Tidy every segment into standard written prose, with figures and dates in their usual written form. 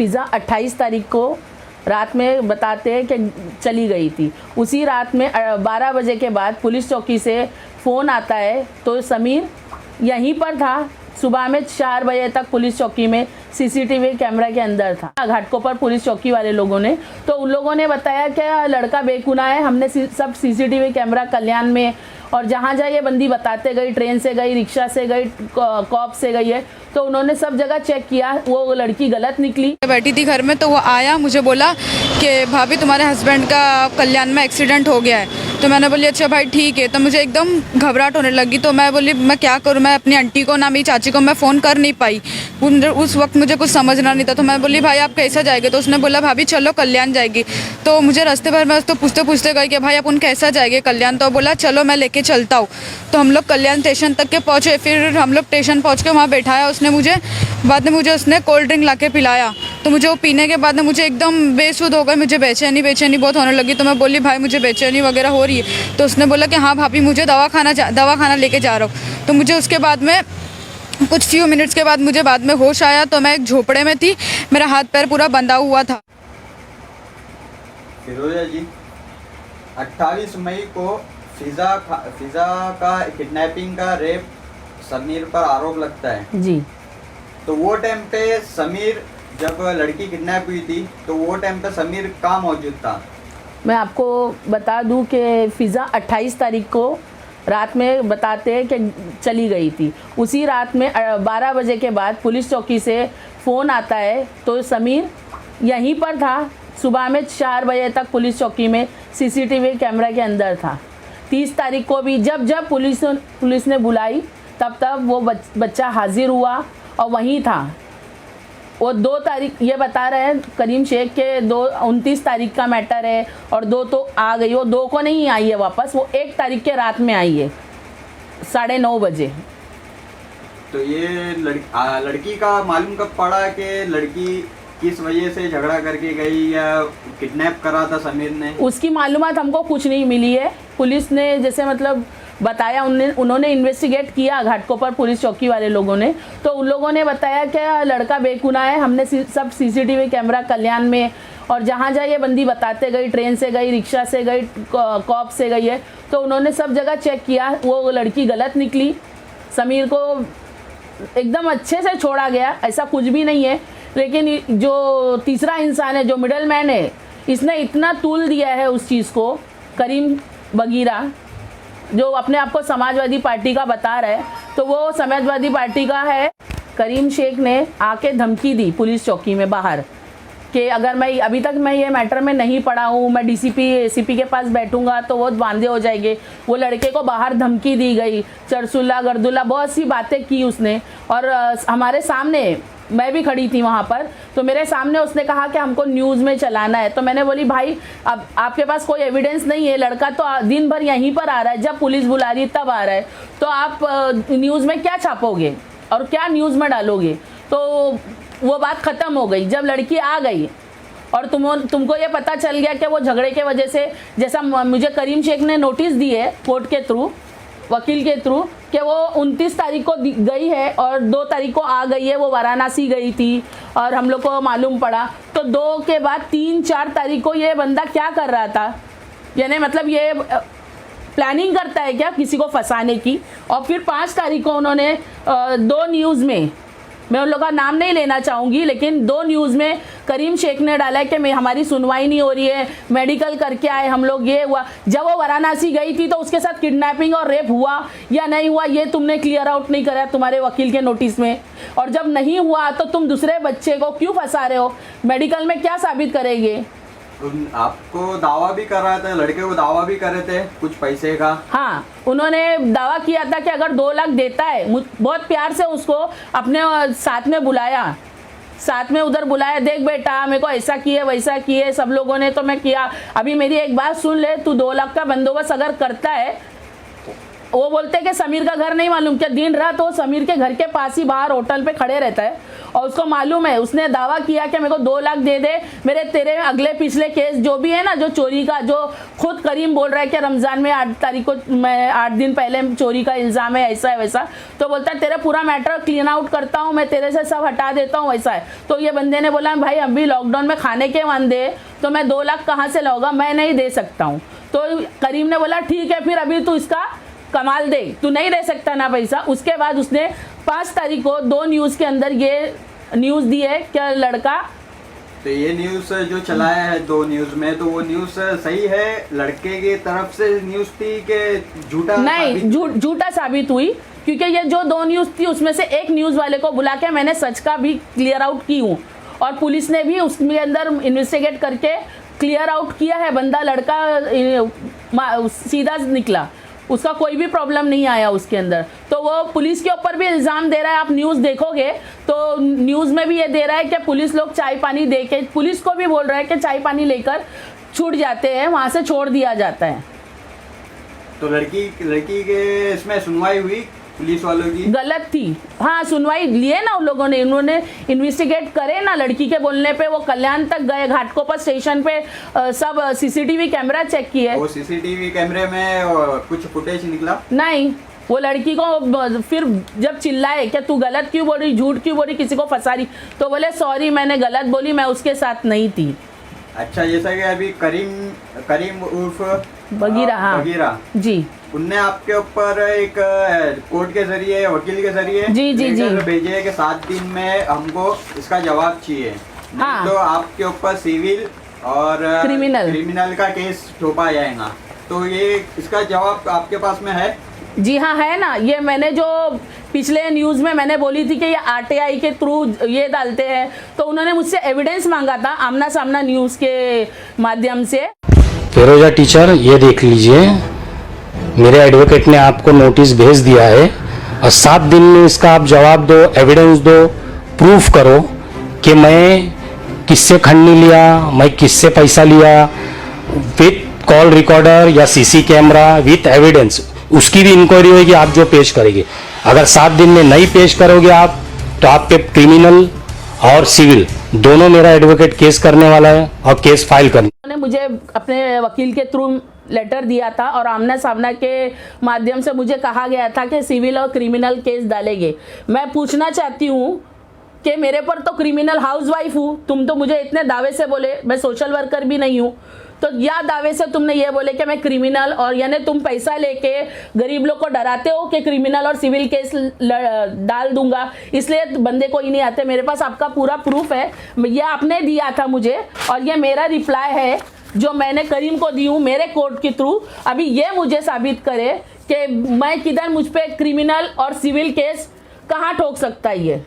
फ़िज़ा 28 तारीख को रात में बताते हैं कि चली गई थी। उसी रात में 12 बजे के बाद पुलिस चौकी से फ़ोन आता है तो समीर यहीं पर था। सुबह में 4 बजे तक पुलिस चौकी में सीसीटीवी कैमरा के अंदर था। घाटकोपर पर पुलिस चौकी वाले लोगों ने तो उन लोगों ने बताया कि लड़का बेगुनाह है। हमने सब सीसीटीवी कैमरा कल्याण में और जहाँ जहाँ ये बंदी बताते गई, ट्रेन से गई, रिक्शा से गई, कॉप से गई है, तो उन्होंने सब जगह चेक किया, वो लड़की गलत निकली। बैठी थी घर में तो वो आया, मुझे बोला कि भाभी तुम्हारे हस्बैंड का कल्याण में एक्सीडेंट हो गया है। तो मैंने बोली अच्छा भाई ठीक है। तो मुझे एकदम घबराहट होने लगी। तो मैं बोली मैं क्या करूँ, मैं अपनी आंटी को ना मेरी चाची को मैं फ़ोन कर नहीं पाई। उस वक्त मुझे कुछ समझना नहीं था। तो मैं बोली भाई आप कैसा जाएंगे? तो उसने बोला भाभी चलो कल्याण जाएगी। तो मुझे रास्ते भर में उसको पूछते पूछते गई कि भाई अपन कैसा जाएंगे कल्याण? तो बोला चलो मैं लेके चलता हूँ। तो हम लोग कल्याण स्टेशन तक के पहुँचे। फिर हम लोग स्टेशन पहुँच के वहाँ बैठाया उसने मुझे। बाद में मुझे उसने कोल्ड ड्रिंक ला के पिलाया। तो मुझे वो पीने के बाद में मुझे एकदम बेसुध हो गई। मुझे बेचैनी बहुत होने लगी। तो मैं बोली भाई मुझे बेचैनी वगैरह हो रही है। तो उसने बोला कि हाँ भाभी मुझे दवाखाना लेके जा रहा हूँ। तो मुझे उसके बाद में कुछ फ्यू मिनट्स के बाद मुझे बाद में होश आया। तो मैं एक झोपड़े में थी, मेरा हाथ पैर पूरा बंधा हुआ था। फिरोजा जी, 28 मई को फिजा का किडनैपिंग का रेप समीर पर आरोप लगता है जी। तो वो टाइम पे समीर, जब लड़की किडनैप हुई थी तो वो टाइम पे समीर कहाँ मौजूद था? मैं आपको बता दूं कि फ़िज़ा 28 तारीख को रात में बताते हैं कि चली गई थी। उसी रात में 12 बजे के बाद पुलिस चौकी से फ़ोन आता है तो समीर यहीं पर था। सुबह में 4 बजे तक पुलिस चौकी में सीसीटीवी कैमरा के अंदर था। 30 तारीख को भी जब पुलिस ने बुलाई तब वो बच्चा हाजिर हुआ और वहीं था। वो 2 तारीख ये बता रहे हैं करीम शेख के 29 तारीख का मैटर है और 2 तो आ गई। वो 2 को नहीं आई है वापस, वो 1 तारीख के रात में आई है 9:30 बजे। तो ये लड़की का मालूम कब पड़ा कि लड़की किस वजह से झगड़ा करके गई या किडनैप करा था समीर ने? उसकी मालूमात हमको कुछ नहीं मिली है। पुलिस ने जैसे मतलब बताया, उन्होंने इन्वेस्टिगेट किया घाटकोपर पुलिस चौकी वाले लोगों ने, तो उन लोगों ने बताया कि लड़का बेगुनाह है। हमने सब सीसीटीवी कैमरा कल्याण में और जहाँ जहाँ ये बंदी बताते गई, ट्रेन से गई, रिक्शा से गई, कॉप से गई है, तो उन्होंने सब जगह चेक किया, वो लड़की गलत निकली। समीर को एकदम अच्छे से छोड़ा गया, ऐसा कुछ भी नहीं है। लेकिन जो तीसरा इंसान है, जो मिडल मैन है, इसने इतना तूल दिया है उस चीज़ को, करीम बगीरा जो अपने आप को समाजवादी पार्टी का बता रहा है, तो वो समाजवादी पार्टी का है। करीम शेख ने आके धमकी दी पुलिस चौकी में बाहर कि अगर मैं अभी तक मैं ये मैटर में नहीं पड़ा हूँ, मैं डीसीपी एसीपी के पास बैठूंगा तो वो बांधे हो जाएंगे। वो लड़के को बाहर धमकी दी गई, चरसुल्ला गर्दुल्ला बहुत सी बातें की उसने। और हमारे सामने, मैं भी खड़ी थी वहाँ पर, तो मेरे सामने उसने कहा कि हमको न्यूज़ में चलाना है। तो मैंने बोली भाई अब आपके पास कोई एविडेंस नहीं है, लड़का तो दिन भर यहीं पर आ रहा है, जब पुलिस बुला रही है तब आ रहा है, तो आप न्यूज़ में क्या छापोगे और क्या न्यूज़ में डालोगे? तो वो बात ख़त्म हो गई जब लड़की आ गई और तुमको ये पता चल गया कि वो झगड़े के वजह से, जैसा मुझे करीम शेख ने नोटिस दी है कोर्ट के थ्रू, वकील के थ्रू, कि वो 29 तारीख को गई है और 2 तारीख को आ गई है। वो वाराणसी गई थी और हम लोग को मालूम पड़ा। तो 2 के बाद 3-4 तारीख को ये बंदा क्या कर रहा था, यानी मतलब ये प्लानिंग करता है क्या किसी को फंसाने की? और फिर 5 तारीख को उन्होंने 2 न्यूज़ में, मैं उन लोगों का नाम नहीं लेना चाहूँगी, लेकिन 2 न्यूज़ में करीम शेख ने डाला है कि हमारी सुनवाई नहीं हो रही है, मेडिकल करके आए हम लोग, ये हुआ। जब वो वाराणसी गई थी तो उसके साथ किडनैपिंग और रेप हुआ या नहीं हुआ, ये तुमने क्लियर आउट नहीं करा तुम्हारे वकील के नोटिस में। और जब नहीं हुआ तो तुम दूसरे बच्चे को क्यों फंसा रहे हो? मेडिकल में क्या साबित करेंगे? आपको दावा भी कर रहा था, लड़के को दावा भी कर रहे थे कुछ पैसे का। हाँ, उन्होंने दावा किया था कि अगर 2 लाख देता है, बहुत प्यार से उसको अपने साथ में बुलाया, साथ में उधर बुलाया, देख बेटा मेरे को ऐसा किए वैसा किए सब लोगों ने, तो मैं किया। अभी मेरी एक बात सुन ले, तू 2 लाख का बंदोबस्त अगर करता है वो बोलते हैं कि समीर का घर नहीं मालूम क्या? दिन रात वो समीर के घर के पास ही बाहर होटल पे खड़े रहता है और उसको मालूम है, उसने दावा किया कि मेरे को 2 लाख दे दे, मेरे तेरे अगले पिछले केस जो भी है ना, जो चोरी का, जो खुद करीम बोल रहा है कि रमज़ान में 8 तारीख को, मैं 8 दिन पहले चोरी का इल्ज़ाम है, ऐसा है वैसा, तो बोलता है तेरा पूरा मैटर क्लीन आउट करता हूँ मैं, तेरे से सब हटा देता हूँ, वैसा है। तो ये बंदे ने बोला भाई अभी लॉकडाउन में खाने के वांदे, तो मैं 2 लाख कहाँ से लाऊंगा, मैं नहीं दे सकता हूँ। तो करीम ने बोला ठीक है फिर अभी तू इसका कमाल दे, तू नहीं दे सकता ना पैसा। उसके बाद उसने 5 तारीख को 2 न्यूज़ के अंदर ये न्यूज़ दी है कि लड़का, तो ये न्यूज़ जो चलाया है 2 न्यूज़ में, तो वो न्यूज़ सही है? लड़के की तरफ से न्यूज़ थी कि झूठा? नहीं, झूठा साबित हुई, क्योंकि ये जो 2 न्यूज़ थी उसमें से एक न्यूज़ वाले को बुला के मैंने सच का भी क्लियर आउट की हूँ और पुलिस ने भी उसके अंदर इन्वेस्टिगेट करके क्लियर आउट किया है। बंदा लड़का सीधा निकला, उसका कोई भी प्रॉब्लम नहीं आया उसके अंदर। तो वो पुलिस के ऊपर भी इल्ज़ाम दे रहा है, आप न्यूज़ देखोगे तो न्यूज़ में भी ये दे रहा है कि पुलिस लोग चाय पानी दे के, पुलिस को भी बोल रहा है कि चाय पानी लेकर छूट जाते हैं, वहाँ से छोड़ दिया जाता है। तो लड़की के इसमें सुनवाई हुई पुलिस वालों की? गलत थी, हाँ, सुनवाई लिए ना उन लोगों ने, उन्होंने इन्वेस्टिगेट करे ना। लड़की के बोलने पे वो कल्याण तक गए, घाटकोपर स्टेशन पे सब सीसीटीवी कैमरा चेक किए। वो सीसीटीवी कैमरे में कुछ फुटेज निकला? नहीं, वो लड़की को फिर जब चिल्लाए कि तू गलत क्यों बोल रही, झूठ क्यों बोल रही, किसी को फंसा रही, तो बोले सॉरी मैंने गलत बोली, मैं उसके साथ नहीं थी। अच्छा, जैसा कि अभी करीम उर्फ बगीरा, हाँ बगीरा जी, उनने आपके ऊपर एक कोर्ट के जरिए, वकील के जरिए जी भेजे है कि 7 दिन में हमको इसका जवाब चाहिए। हाँ। तो आपके ऊपर सिविल और क्रिमिनल का केस ठोपा जाएगा, तो ये इसका जवाब आपके पास में है? जी हाँ, है ना। ये मैंने जो पिछले न्यूज़ में मैंने बोली थी कि ये आरटीआई के थ्रू ये डालते हैं, तो उन्होंने मुझसे एविडेंस मांगा था आमना सामना न्यूज़ के माध्यम से। फिरोजा टीचर, ये देख लीजिए, मेरे एडवोकेट ने आपको नोटिस भेज दिया है और 7 दिन में इसका आप जवाब दो, एविडेंस दो, प्रूफ करो कि मैं किससे खंडनी लिया, मैं किससे पैसा लिया, विथ कॉल रिकॉर्डर या सीसी कैमरा विथ एविडेंस। उसकी भी इंक्वायरी होगी, आप जो पेश करेंगे। अगर 7 दिन में नहीं पेश करोगे आप, तो आप पे क्रिमिनल और सिविल दोनों मेरा एडवोकेट केस करने वाला है और केस फाइल करने। उन्होंने मुझे अपने वकील के थ्रू लेटर दिया था और आमना सामना के माध्यम से मुझे कहा गया था कि सिविल और क्रिमिनल केस डालेंगे। मैं पूछना चाहती हूँ कि मेरे पर तो क्रिमिनल हाउसवाइफ हूँ, तुम तो मुझे इतने दावे से बोले, मैं सोशल वर्कर भी नहीं हूँ, तो या दावे से तुमने ये बोले कि मैं क्रिमिनल, और यानी तुम पैसा लेके गरीब लोग को डराते हो कि क्रिमिनल और सिविल केस डाल दूंगा, इसलिए बंदे कोई नहीं आते। मेरे पास आपका पूरा प्रूफ है, ये आपने दिया था मुझे और ये मेरा रिप्लाई है जो मैंने करीम को दी हूँ मेरे कोर्ट के थ्रू। अभी ये मुझे साबित करे कि मैं किधर मुझ पर क्रिमिनल और सिविल केस कहाँ ठोक सकता है, ये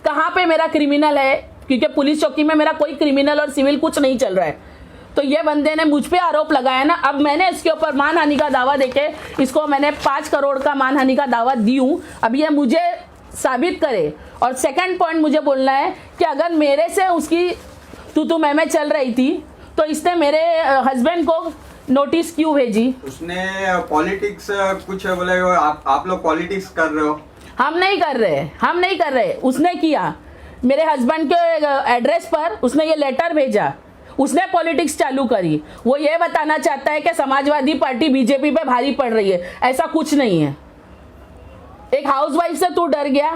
कहाँ पे मेरा क्रिमिनल है, क्योंकि पुलिस चौकी में मेरा कोई क्रिमिनल और सिविल कुछ नहीं चल रहा है। तो ये बंदे ने मुझ पे आरोप लगाया ना, अब मैंने इसके ऊपर मानहानि का दावा देके इसको मैंने 5 करोड़ का मानहानि का दावा दी हूँ। अब ये मुझे साबित करे। और सेकंड पॉइंट मुझे बोलना है कि अगर मेरे से उसकी तू मैं चल रही थी तो इसने मेरे हस्बैंड को नोटिस क्यों भेजी? उसने पॉलिटिक्स कुछ बोले, आप लोग पॉलिटिक्स कर रहे हो। हम नहीं कर रहे, उसने किया। मेरे हस्बैंड के एड्रेस पर उसने ये लेटर भेजा, उसने पॉलिटिक्स चालू करी। वो ये बताना चाहता है कि समाजवादी पार्टी बीजेपी पे भारी पड़ रही है, ऐसा कुछ नहीं है। एक हाउसवाइफ से तू डर गया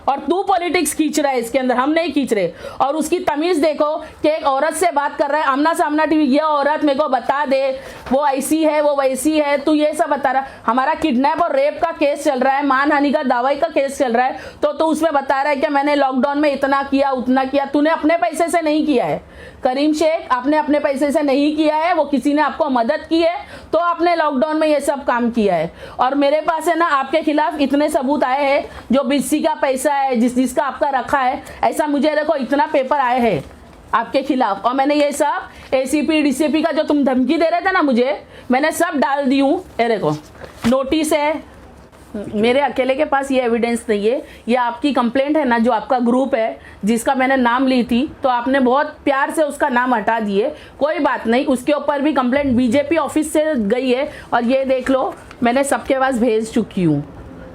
और तू पॉलिटिक्स खींच रहा है इसके अंदर, हम नहीं खींच रहे। और उसकी तमीज देखो कि एक औरत से बात कर रहा है आमना सामना टीवी, ये औरत मेरे को बता दे वो ऐसी है वो वैसी है, तू ये सब बता रहा। हमारा किडनैप और रेप का केस चल रहा है, मानहानि का दावा का केस चल रहा है, तो तू उसमें बता रहा है कि मैंने लॉकडाउन में इतना किया उतना किया। तूने अपने पैसे से नहीं किया है करीम शेख, आपने अपने पैसे से नहीं किया है, वो किसी ने आपको मदद की है तो आपने लॉकडाउन में ये सब काम किया है। और मेरे पास है ना आपके खिलाफ इतने सबूत आए हैं, जो बीसी का पैसा है जिसका आपका रखा है, ऐसा मुझे देखो इतना पेपर आए हैं आपके खिलाफ। और मैंने ये सब एसीपी डीसीपी का जो तुम धमकी दे रहे थे ना मुझे, मैंने सब डाल दी हूँ। ये देखो नोटिस है, मेरे अकेले के पास ये एविडेंस नहीं है, ये आपकी कंप्लेंट है ना, जो आपका ग्रुप है जिसका मैंने नाम ली थी, तो आपने बहुत प्यार से उसका नाम हटा दिए, कोई बात नहीं, उसके ऊपर भी कंप्लेंट बीजेपी ऑफिस से गई है और ये देख लो मैंने सबके पास भेज चुकी हूँ,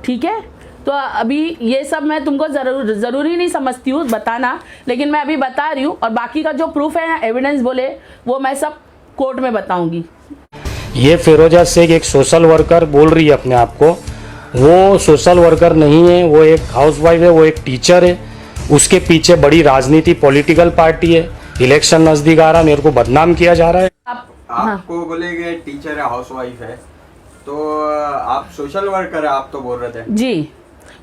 ठीक है। तो अभी ये सब मैं तुमको ज़रूरी नहीं समझती हूँ बताना, लेकिन मैं अभी बता रही हूँ, और बाकी का जो प्रूफ है ना, एविडेंस बोले, वो मैं सब कोर्ट में बताऊँगी। ये फिरोजा शेख एक सोशल वर्कर बोल रही है अपने आप को, वो सोशल वर्कर नहीं है, वो एक हाउसवाइफ है, वो एक टीचर है, उसके पीछे बड़ी राजनीति पॉलिटिकल पार्टी है, इलेक्शन नज़दीक आ रहा, मेरे को बदनाम किया जा रहा है। आपको बोलेंगे टीचर है, हाउसवाइफ है, तो आप सोशल वर्कर है, आप तो बोल रहे थे जी।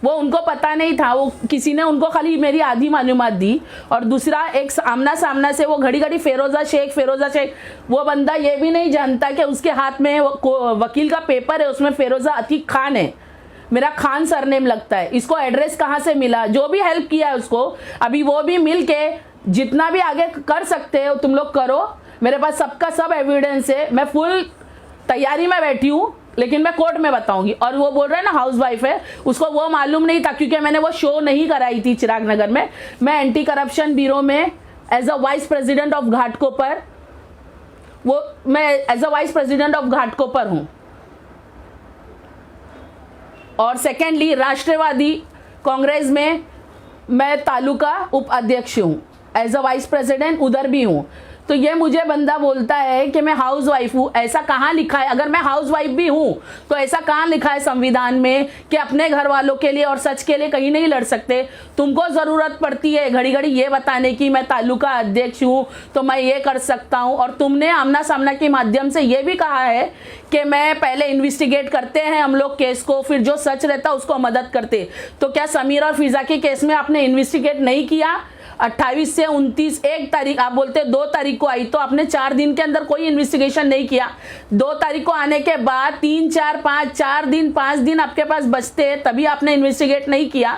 वो उनको पता नहीं था, वो किसी ने उनको खाली मेरी आधी मालूमात दी, और दूसरा एक आमना सामना से वो घड़ी घड़ी फिरोजा शेख, वो बंदा ये भी नहीं जानता कि उसके हाथ में वकील का पेपर है, उसमें फिरोजा अतीक खान है, मेरा खान सरनेम लगता है। इसको एड्रेस कहाँ से मिला, जो भी हेल्प किया है उसको, अभी वो भी मिल के जितना भी आगे कर सकते हो तुम लोग करो, मेरे पास सबका सब एविडेंस है, मैं फुल तैयारी में बैठी हूँ, लेकिन मैं कोर्ट में बताऊंगी। और वो बोल रहा है ना हाउसवाइफ है, उसको वो मालूम नहीं था, क्योंकि मैंने वो शो नहीं कराई थी चिराग नगर में, मैं एंटी करप्शन ब्यूरो में as a vice president of Ghatkopar, मैं as a vice president of Ghatkopar हूँ। और सेकेंडली राष्ट्रवादी कांग्रेस में मैं तालुका उपाध्यक्ष हूँ, एज अ वाइस प्रेसिडेंट उधर भी हूँ। तो ये मुझे बंदा बोलता है कि मैं हाउस वाइफ हूँ, ऐसा कहाँ लिखा है? अगर मैं हाउस वाइफ भी हूँ तो ऐसा कहाँ लिखा है संविधान में कि अपने घर वालों के लिए और सच के लिए कहीं नहीं लड़ सकते? तुमको ज़रूरत पड़ती है घड़ी घड़ी ये बताने की मैं तालुका अध्यक्ष हूँ तो मैं ये कर सकता हूँ, और तुमने आमना सामना के माध्यम से ये भी कहा है कि मैं पहले इन्वेस्टिगेट करते हैं हम लोग केस को, फिर जो सच रहता उसको मदद करते। तो क्या समीर और फिजा के केस में आपने इन्वेस्टिगेट नहीं किया? 28 से 29 1 तारीख आप बोलते 2 तारीख को आई, तो आपने 4 दिन के अंदर कोई इन्वेस्टिगेशन नहीं किया। 2 तारीख को आने के बाद 3 4 5 4 दिन 5 दिन आपके पास बचते, तभी आपने इन्वेस्टिगेट नहीं किया।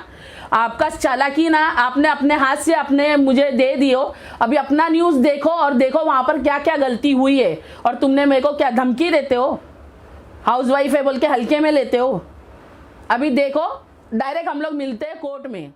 आपका चालाकी ना आपने अपने हाथ से अपने मुझे दे दियो। अभी अपना न्यूज़ देखो और देखो वहाँ पर क्या क्या गलती हुई है, और तुमने मेरे को क्या धमकी देते हो, हाउसवाइफ है बोल के हल्के में लेते हो। अभी देखो डायरेक्ट हम लोग मिलते हैं कोर्ट में।